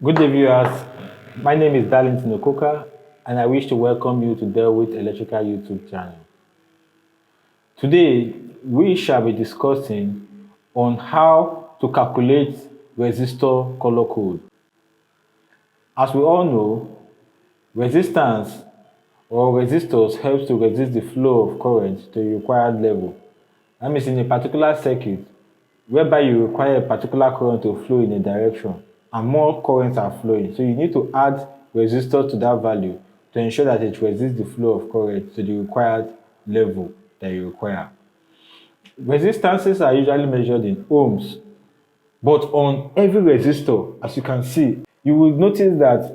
Good day, viewers. My name is Darlington Okoka, and I wish to welcome you to Delwit Electrical YouTube channel. Today, we shall be discussing on how to calculate resistor color code. As we all know, resistance or resistors helps to resist the flow of current to a required level. That means in a particular circuit, whereby you require a particular current to flow in a direction, and more currents are flowing. So you need to add resistors to that value to ensure that it resists the flow of current to the required level that you require. Resistances are usually measured in ohms, but on every resistor, as you can see, you will notice that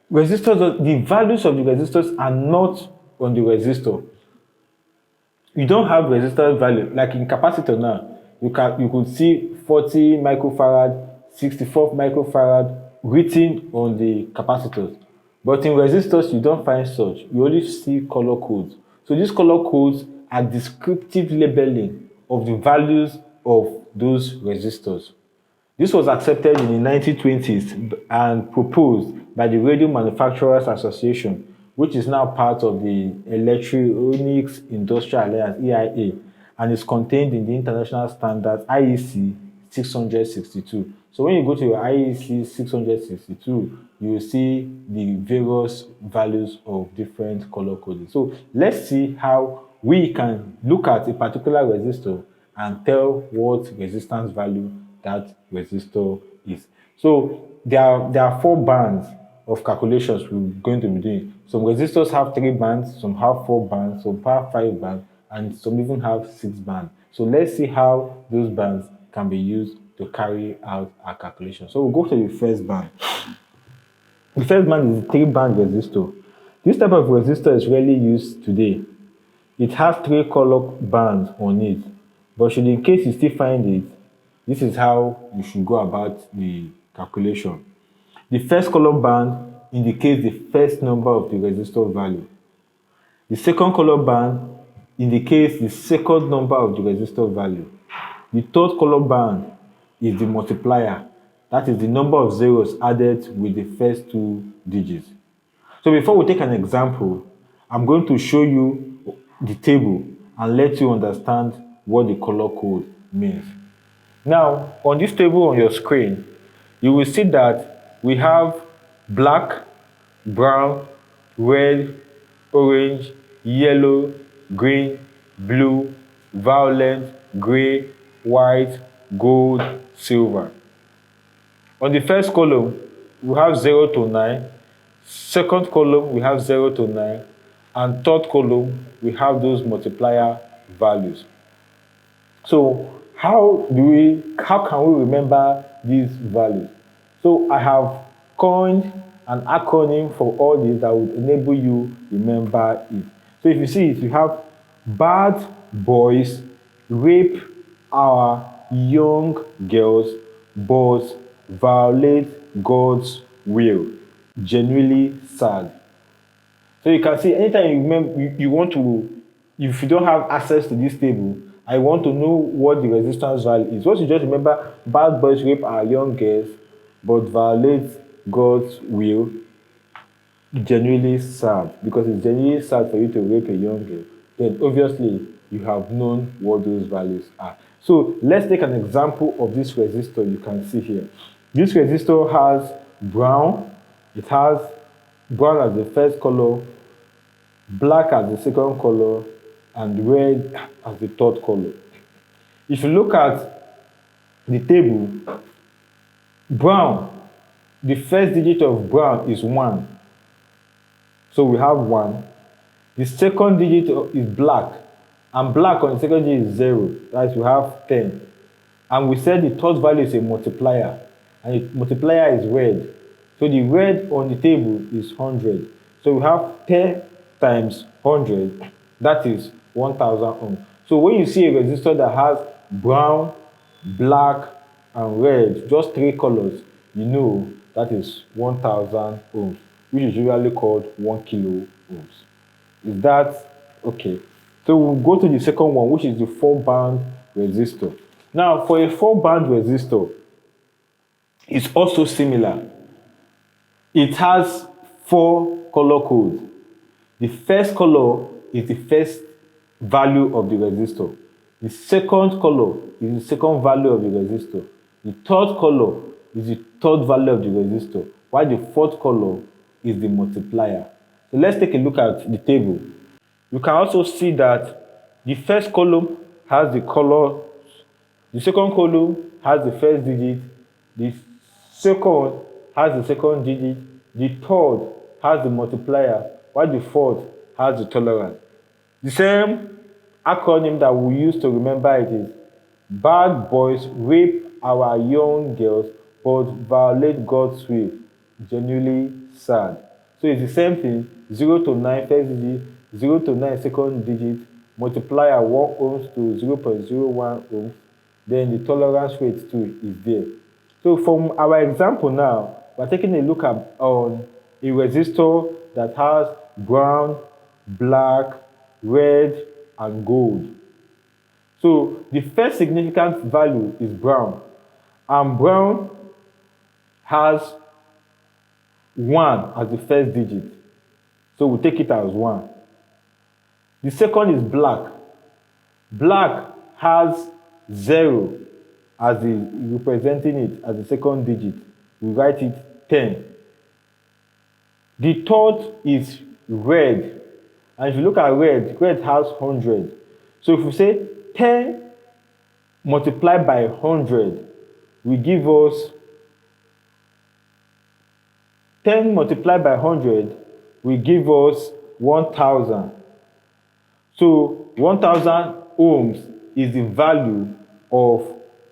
the values of the resistors are not on the resistor. You don't have resistor value, like in capacitor now, you could see 40 microfarad, 64 microfarad written on the capacitors. But in resistors, you don't find such. You only see color codes. So these color codes are descriptive labeling of the values of those resistors. This was accepted in the 1920s and proposed by the Radio Manufacturers Association, which is now part of the Electronics Industrial Alliance, EIA, and is contained in the international standard IEC 662. So when you go to your IEC 662, you will see the various values of different color coding. So let's see how we can look at a particular resistor and tell what resistance value that resistor is. So there are 4 bands of calculations we're going to be doing. Some resistors have 3 bands, some have 4 bands, some have 5 bands, and some even have 6 bands. So let's see how those bands can be used to carry out our calculation. So we'll go to the first band. The first band is a 3-band resistor. This type of resistor is rarely used today. It has 3 color bands on it, but should in case you still find it, this is how you should go about the calculation. The first color band indicates the first number of the resistor value. The second color band indicates the second number of the resistor value. The third color band is the multiplier. That is the number of zeros added with the first 2 digits. So before we take an example, I'm going to show you the table and let you understand what the color code means. Now, on this table on your screen, you will see that we have black, brown, red, orange, yellow, green, blue, violet, gray, white, gold, silver. On the first column, we have 0 to 9. Second column, we have 0 to 9. And third column, we have those multiplier values. So how can we remember these values? So I have coined an acronym for all these that would enable you remember it. So if you see it, you have bad boys rape our young girls but violate God's will. Genuinely sad. So you can see anytime you remember, you want to, if you don't have access to this table, I want to know what the resistance value is. Once you just remember bad boys rape our young girls but violate God's will, genuinely sad, because it's genuinely sad for you to rape a young girl, then obviously you have known what those values are. So let's take an example of this resistor you can see here. This resistor has brown. It has brown as the first color, black as the second color, and red as the third color. If you look at the table, brown, the first digit of brown is 1. So we have 1. The second digit is black, and black on the second digit is 0. That is, we have 10. And we said the third value is a multiplier, and the multiplier is red. So the red on the table is 100. So we have 10 times 100, that is 1000 ohms. So when you see a resistor that has brown, black, and red, just 3 colors, you know that is 1000 ohms, which is usually called 1 kilo ohms. Is that okay? So we'll go to the second one, which is the 4-band resistor. Now, for a 4-band resistor, it's also similar. It has 4 color codes. The first color is the first value of the resistor. The second color is the second value of the resistor. The third color is the third value of the resistor, while the fourth color is the multiplier. So let's take a look at the table. You can also see that the first column has the color, the second column has the first digit, the second has the second digit, the third has the multiplier, while the fourth has the tolerance. The same acronym that we use to remember it is: bad boys rape our young girls but violate God's will. Genuinely sad. So it's the same thing: 0 to 9 first digit, 0 to 9 second digit, multiplier 1 ohms to 0.01 ohms, then the tolerance rate too is there. So from our example now, we're taking a look at on a resistor that has brown, black, red, and gold. So the first significant value is brown, and brown has 1 as the first digit. So we'll take it as 1. The second is black. Black has 0 as the representing it as the second digit. We write it 10. The third is red. And if you look at red, red has 100. So if we say 10 multiplied by 100 will give us 10 multiplied by 100 will give us 1000. So 1000 ohms is the value of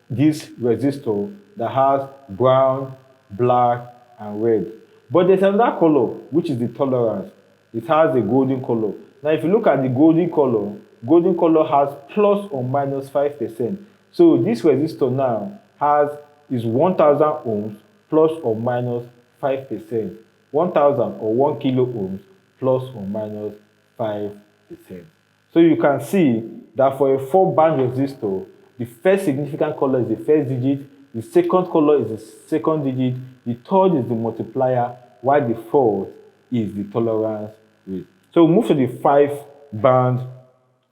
this resistor that has brown, black, and red. But there's another color, which is the tolerance. It has a golden color. Now, if you look at the golden color has plus or minus 5%. So this resistor now is 1000 ohms plus or minus 5%. 1000 or 1 kilo ohms plus or minus 5%. So you can see that for a 4-band resistor, the first significant color is the first digit, the second color is the second digit, the third is the multiplier, while the fourth is the tolerance rate. So we'll move to the 5-band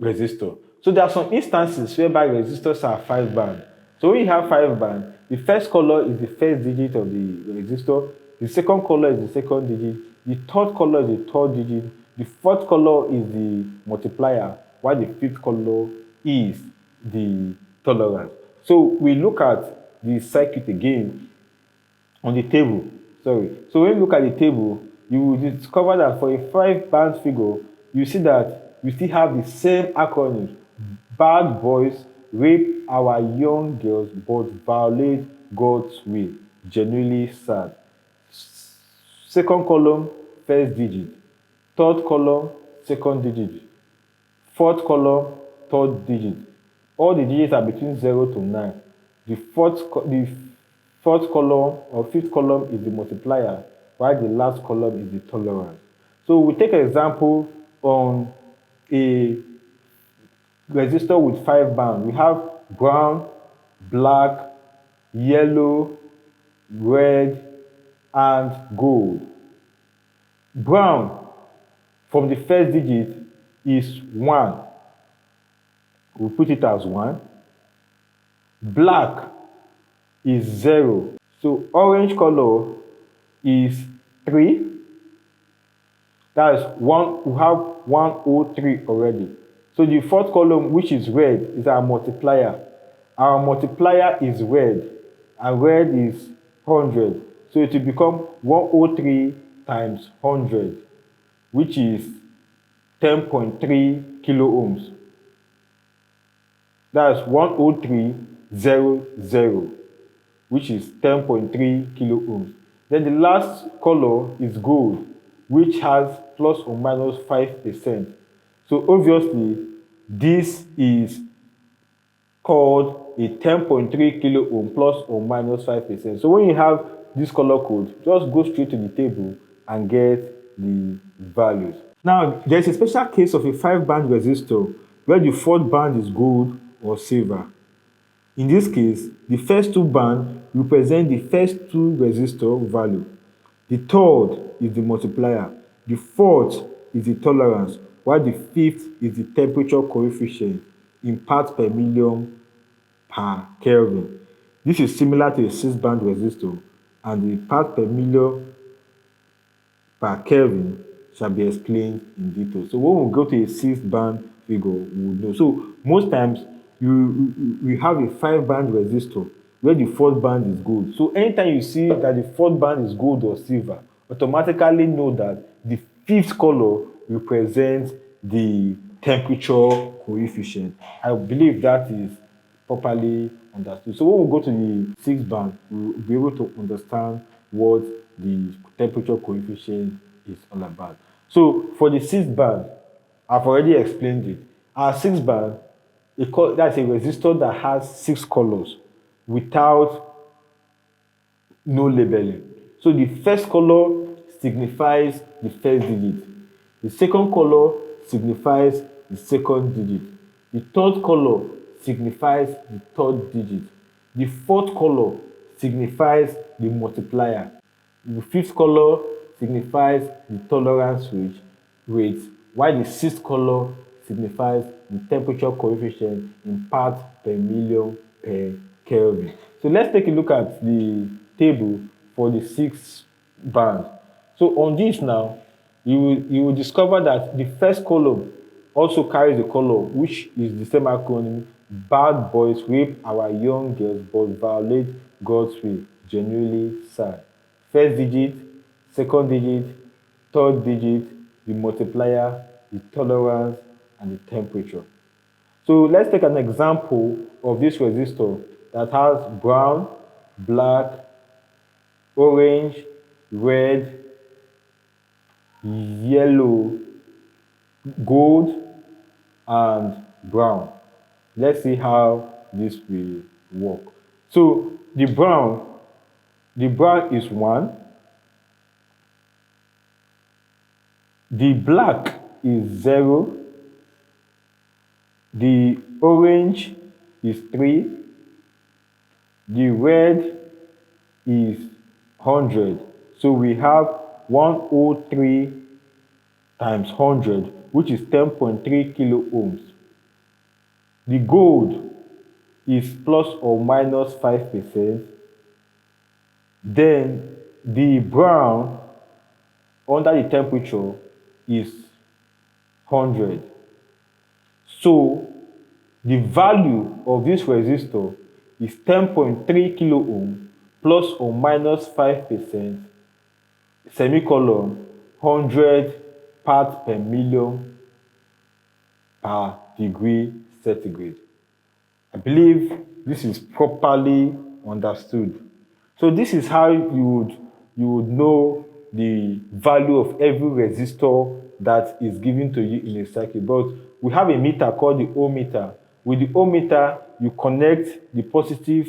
resistor. So there are some instances whereby resistors are 5-band. So when you have 5-band, the first color is the first digit of the resistor, the second color is the second digit, the third color is the third digit, the fourth color is the multiplier, while the fifth color is the tolerance. So we look at the circuit again on the table. So when you look at the table, you will discover that for a 5-band figure, you see that we still have the same acronym: bad boys rape our young girls but violate God's will. Genuinely sad. Second column, first digit. Third column, second digit. Fourth column, third digit. All the digits are between 0 to 9. The fourth column or fifth column is the multiplier, while the last column is the tolerance. So we take an example on a resistor with 5 bands. We have brown, black, yellow, red, and gold. Brown from the first digit is 1. We'll put it as 1. Black is 0. So orange color is 3. That is 1. We have 103 already. So the fourth column, which is red, is our multiplier. Our multiplier is red, and red is 100. So it will become 103 times 100, which is 10.3 kilo ohms. That's 10300, which is 10.3 kilo ohms. Then the last color is gold, which has plus or minus 5%. So obviously, this is called a 10.3 kilo ohm plus or minus 5%. So when you have this color code, just go straight to the table and get the values. Now, there's a special case of a 5-band resistor where the fourth band is gold or silver. In this case, the first 2 bands represent the first 2 resistor value. The third is the multiplier. The fourth is the tolerance, while the fifth is the temperature coefficient in parts per million per Kelvin. This is similar to a 6-band resistor, and the parts per million per Kelvin shall be explained in detail. So when we go to a 6-band figure, we will know. So most times we have a 5-band resistor where the 4th band is gold. So anytime you see that the 4th band is gold or silver, automatically know that the 5th color represents the temperature coefficient. I believe that is properly understood. So when we go to the 6th band, we'll be able to understand what the temperature coefficient is all about. So for the 6th band, I've already explained it. Our 6th band, that's a resistor that has 6 colors without no labeling. So the first color signifies the first digit. The second color signifies the second digit. The third color signifies the third digit. The fourth color signifies the multiplier. The fifth color signifies the tolerance rate, while the sixth color signifies the temperature coefficient in parts per million per Kelvin. So let's take a look at the table for the 6th band. So on this now, you will discover that the first column also carries the color, which is the same acronym: bad boys rape our young girls but violate God's will, genuinely sad. First digit, second digit, third digit, the multiplier, the tolerance, and the temperature. So let's take an example of this resistor that has brown, black, orange, red, yellow, gold, and brown. Let's see how this will work. So the brown is 1. The black is 0. The orange is 3. The red is 100. So we have 103 times 100, which is 10.3 kilo ohms. The gold is plus or minus 5%. Then the brown under the temperature is 100. So the value of this resistor is 10.3 kilo ohm plus or minus 5%, semicolon, 100 parts per million per degree centigrade. I believe this is properly understood. So this is how you would know the value of every resistor that is given to you in a circuit. But we have a meter called the ohm meter. With the ohm meter, you connect the positive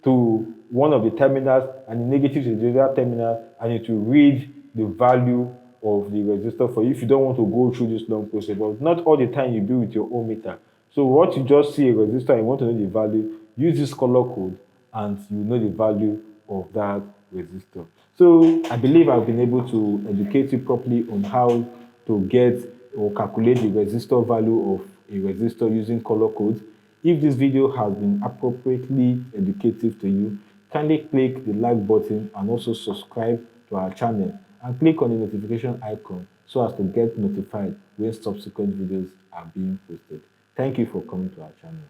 to one of the terminals and the negative to the other terminal, and it will read the value of the resistor for you if you don't want to go through this long process. But not all the time you do with your ohm meter. So what you just see a resistor and you want to know the value, use this color code and you know the value of that resistor. So I believe I've been able to educate you properly on how to get or calculate the resistor value of a resistor using color codes. If this video has been appropriately educative to you, kindly click the like button and also subscribe to our channel and click on the notification icon so as to get notified when subsequent videos are being posted. Thank you for coming to our channel.